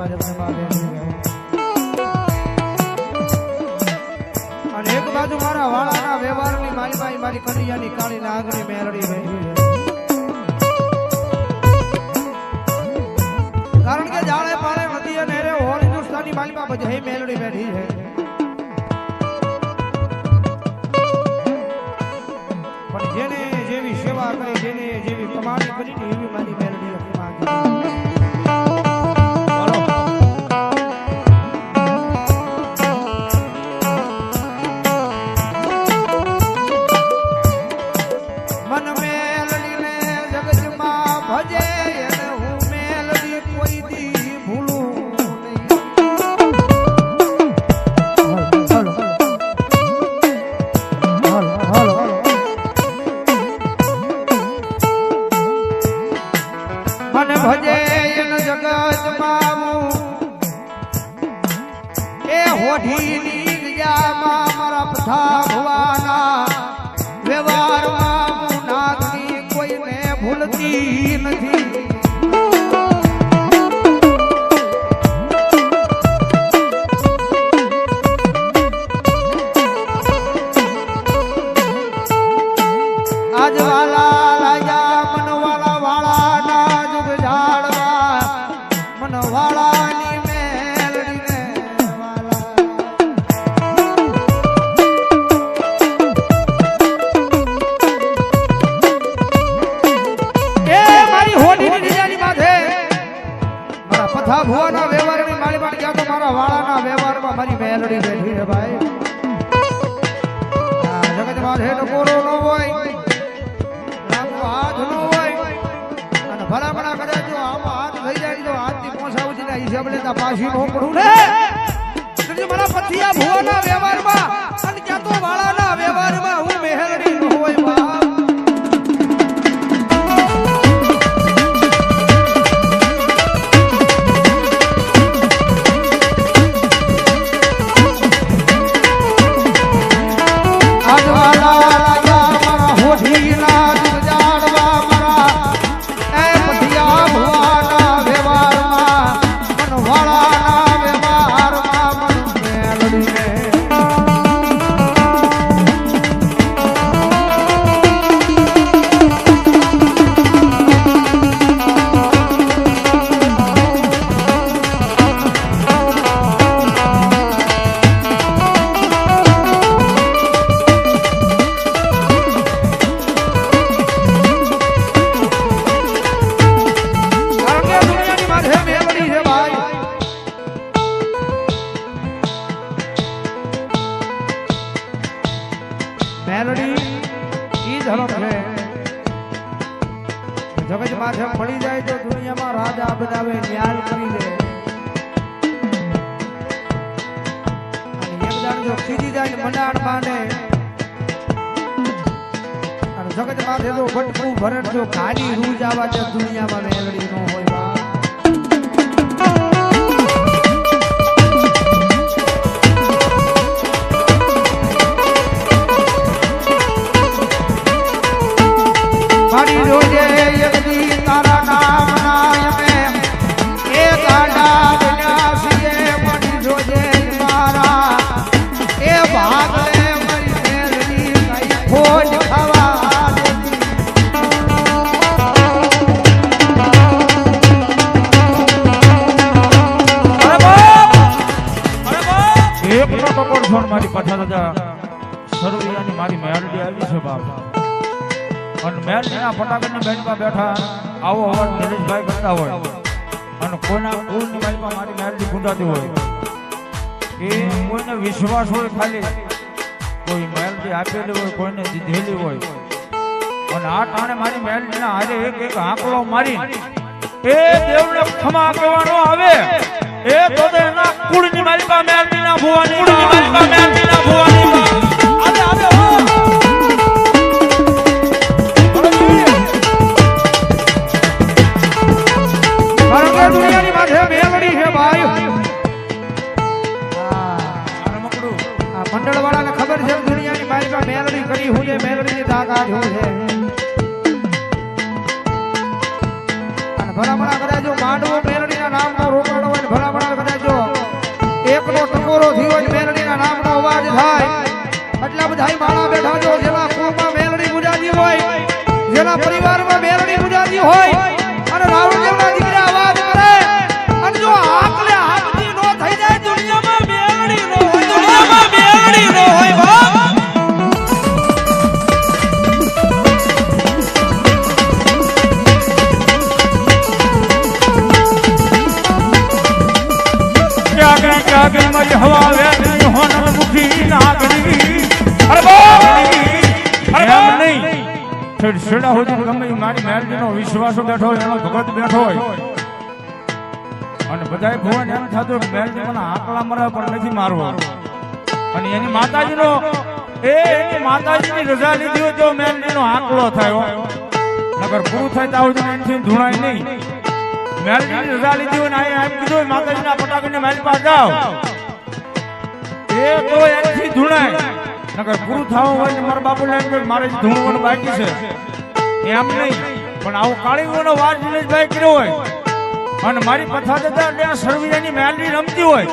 પાસે અને એક બાજુ મારા વાળાના વ્યવહારની માલિબાઈ મારી કન્યાની કાળી નાગની મેલડી બેઠી છે કારણ કે જાળે પાળે નદી અને રે હોર હિન્દુસ્તાની માલિબા બધી મેલડી બેઠી છે પણ જેને જેવી સેવા કરી જેને જેવી કમાણી કરી એવી મારી મેલડી ભુવાના વ્યવહારની માલિબાણ ક્યાં તો મારા વાળાના વ્યવહારમાં મારી મેલડી બેઠી છે ભાઈ જગતમાં હેઠ કોરો ન હોય લાંબો હાથ ન હોય અને ભલામણા કરે જો આમ હાથ થઈ જાય તો હાથથી પહોંચાવતી હિસાબ લેતા પાછી નો પડું ને મારા પતિયા ભુવાના વ્યવહારમાં અને ક્યાં તો વાળાના વ્યવહારમાં હું મેલડી ન હોય બાપ જગત માથે પડી જાય તો દુનિયામાં રાજા બનાવે ન્યાય કરી દે અને એક દાણ જો ખીજી જાય મંડાણ માંડે અને જગત માથે જો ભટકું ભરત જો ગાડી રૂજ આવા તો દુનિયામાં મેલડી ન હોય મારી રોજે તારા નામ નાયમે એ ગાડા વિનાશીએ મળી જોજે મારા એ ભાગલે મરી મેલડી કઈ ખોજ ખાવા એક નો કપડ છોડ મારી કથા દાદા સરોયાની મારી મેલડી આવી છે બાપ અને મેલડીના ફટાકડની બેઠમાં બેઠા આવો અવાજ નરેશભાઈ કરતા હોય અને કોઈના કુળની બાજુમાં મારી મેલડી ગુંડાતી હોય એ કોઈને વિશ્વાસ હોય ખાલી કોઈ મેલડી આપેલી હોય કોઈને દીધેલી હોય અને આ ટાણે મારી મેલડીના હારે એક એક આંકલો મારી એ દેવને ક્ષમા કહેવાનો આવે એ તો એના કુળની માલિકા મેલડીના ભુવાની માલિકા મેલડીના ભુવાની આવે આવે દુનિયાની માથે મેલડી છે ભાઈ મંડળ વાળાને ખબર છે દુનિયાની માલિકા મેલડી કરી હું છે મેલડીની તાકાત હું છે અને ભલામણા કરે જો માંડવો મેલડીના નામનો રોકડો હોય ને ભલામણા એકનો ટકોરો થયો અને મેલડીના નામનો અવાજ થાય એટલા બધા માળા બેઠા જો જેના કુળમાં મેલડી પૂજાતી હોય જેના પરિવારમાં મેલડી પૂજાતી હોય અને રાવણ જેવના દીકરા અવાજ કરે અને જો આકલે હાથથી નો થઈ જાય દુનિયામાં મેલડી નો હોય દુનિયામાં મેલડી નો હોય બાપ આગળ મારી હવા વેગની હોનલ મુખી નાગણી અરે બાપ નહીં છેડા હોય ગમે મારી મેલડીનો વિશ્વાસો બેઠો હોય એનો ભગત બેઠો હોય અને બધાય ભુવન એમ થતું મેલડી મને આકલા મરાવ પણ નથી મારવો અને એની માતાજીની રજા લીધી હોય તો મેલડીનો આકલો થાય નગર પૂરું થાય તો એનાથી ધૂણાય નહીં મેલડીની રજા લીધી હોય ને એમ કીધું માતાજીના પટાકીને મેલ પાસે જાઓ એ તો એનાથી ધૂણાય નગર પૂરું થવું હોય ને મારા બાપુ એમ કે મારે ધૂણવાનું બાકી છે એમ નહીં પણ આવું કાળીઓનો વાર દિનેશભાઈ કર્યો હોય અને મારી પથા જતા એટલે સરવિયાની મેલડી રમતી હોય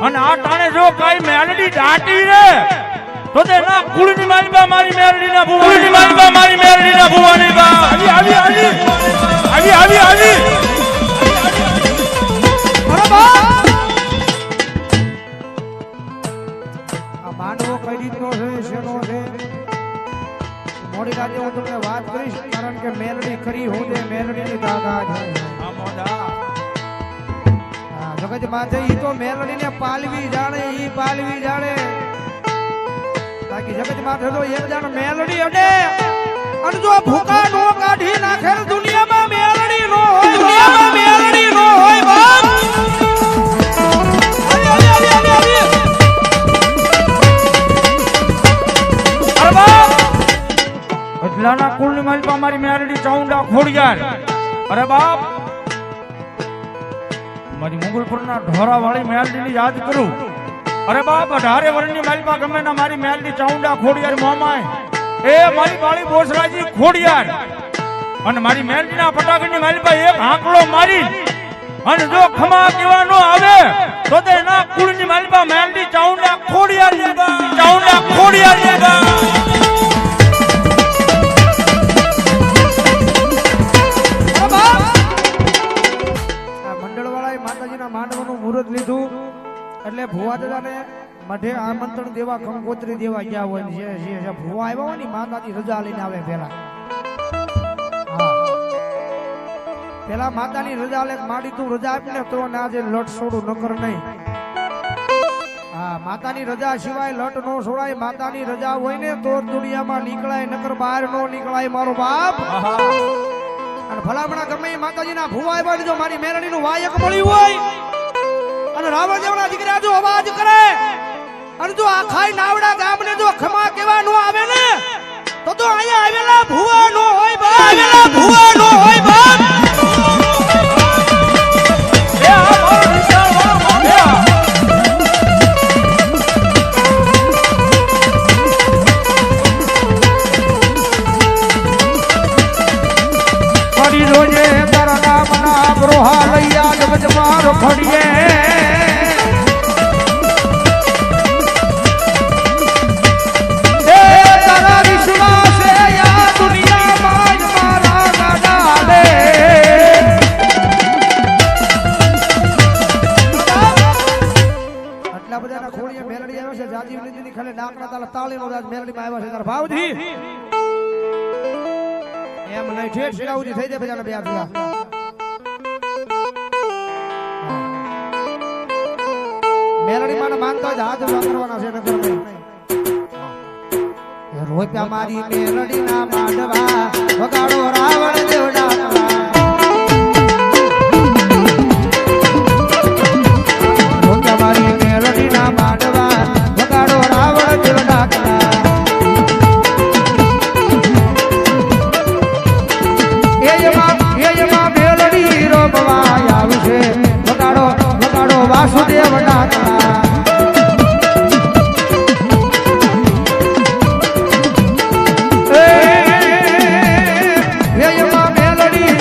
અને આ ટાણે જો કાઈ મેલડી દાટી રે તો તે ના કુળની માલબા મારી મેલડીના ભુવાની માલબા મારી મેલડીના ભુવાની બા આવી માંડવો કઈ રીતનો છે શેનો છે મોડી રાતે હું તમને વાત કરીશ કારણ કે મેલડી કરી હું તે મેલડીની તાકાત છે જગત માથે ઈ તો મેલડીને પાલવી જાણે બાકી જગત માથે તો એક જાણ મેલડી અડે અને જો ભૂકા નો કાઢી નાખે દુનિયામાં મેલડી નો હોય દુનિયામાં મેલડી નો હોય બાપ એટલાના કુળની માલપા મારી મેલડી ચાઉંડા ખોડિયાર અરે બાપ મારી મુગલપુરના ઢોરા વાળી મેલડીની યાદ કરું અરે બાપ 18 વર્ષની માલપા ગમે ના મારી મેલડી ચાઉંડા ખોડિયાર મોમાય એ મારી બાળી બોસરાજી ખોડિયાર અને મારી મેલડીના પટાકીની માલપા એક હાંકડો મારી અને જો ખમા કેવાનો આવે તો તે ના કુળની માલપા મેલડી ચાઉંડા ખોડિયાર લીધું એટલે ભુવા દાદાને મઢે આમંત્રણ દેવા કંકોત્રી દેવા ગયા હોય છે ભુવા આવ્યા હોય ને માતાજી રજા લઈને આવે પેલા માતાની રજા લે માડી તું રજા આપીને તો ના જે લટ છોડું નકર નહીં માતાની રજા સિવાય લટ નો છોડાય માતાની રજા હોય ને તો દુનિયામાં નીકળાય નકર બહાર નો નીકળાય મારો બાપ અને ભલામણા ગમે માતાજીના ભુવા આવ્યા જો મારી મેરડીનું વાયક મળ્યું હોય અને રાવણ જેવના દીકરા જો અવાજ કરે અને જો આખાઈ નાવડા ગામને જો ખમા કેવા નો આવે ને તો અહીંયા આવેલા ભુવા નો હોય બાપ એ આ મારો વિચાર માર્યા ફરી રોજે તારા નામના ગ્રોહા લઈ આ જગતમાં રખડીએ ભાવથી એમ નહીં ઠેઠ શિરાઉજી થઈ જાય બજાના બે આટલા મેલડી માં માનતા જ હાથ વાપરવાના છે નકર નહીં રોપ્યા મારી મેલડી ના માંડવા વગાડો રાવણ દેવડા રોપ્યા મારી મેલડી ના માંડવા વગાડો રાવણ દેવડા વાસુદેવ નાથના મેલડી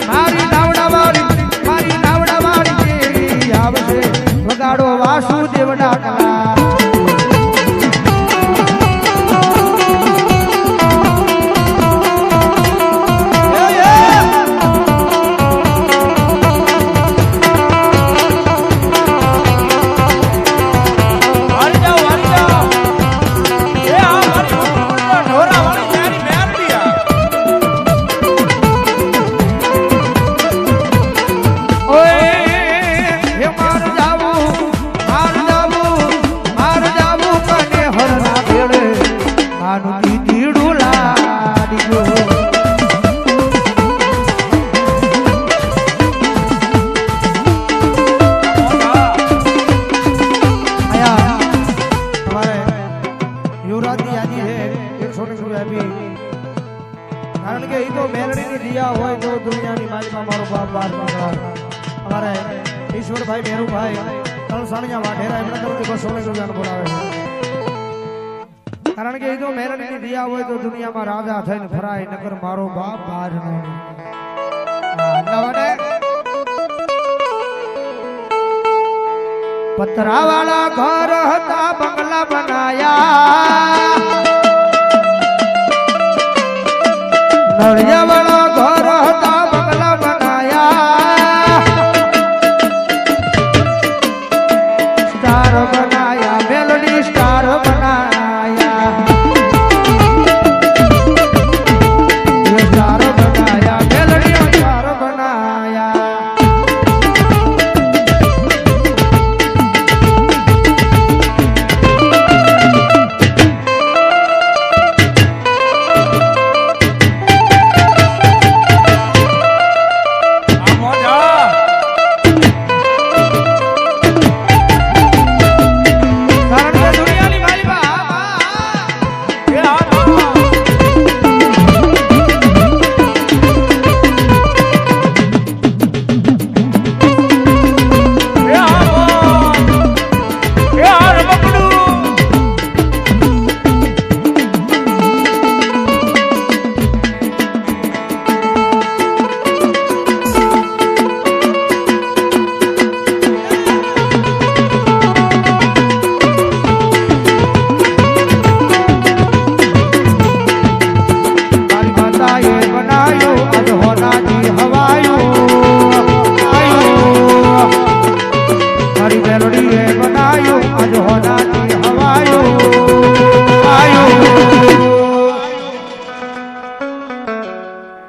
મારી નાવડા વાળી આવશે વગાડો વાસુદેવ ડાકલા કારણ કે એ તો મેલડીની દિયા હોય તો દુનિયાની માલિકા મારો બાપ બાર અમારે ઈશ્વરભાઈ મેરુભાઈ તલસાણિયા વાઢેરા એમના તરફથી 200 રૂપિયાનો બોલાવે છે કારણ કે એ તો મેલડીની દિયા હોય તો દુનિયામાં રાજા થઈને ફરાય નકર મારો બાપ બાર પતરાવાળા ઘર હતા બંગલા બનાયા નળિયાવાળા ઘર હતા બંગલા બનાયા સ્ટાર બનાયા મેલડી સ્ટાર બનાયા સ્ટાર બનાયા મેલડી સ્ટાર બનાયા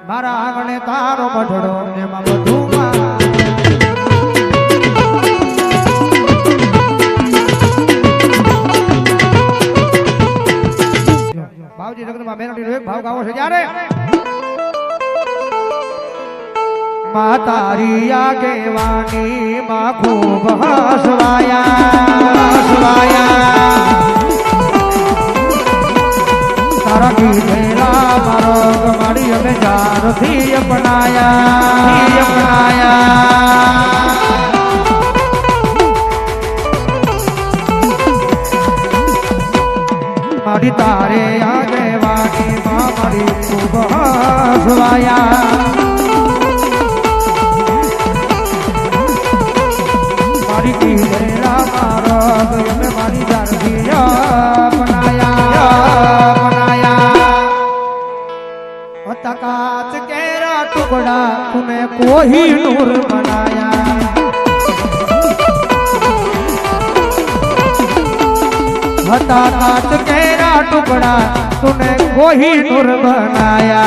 મારા આંગણે તારો મઢડો એમાં બધું ભાવજી લગ્નમાં મેલડીનો એક ભાવ ગાવો છે જ્યારે મા તારી આગેવાની માં ખૂબ હસવાયા તારા કીધેલા મારો ગમાડી અમે જારથી અપનાયા મારી તારે આગેવાની માં મારી ખૂબ હસવાયા મારી કીધેલા મારો અમે મારી જારથી અપનાયા कांच केरा टुकड़ा तूने कोई नूर बनाया हता कांच केरा टुकड़ा तूने कोई नूर बनाया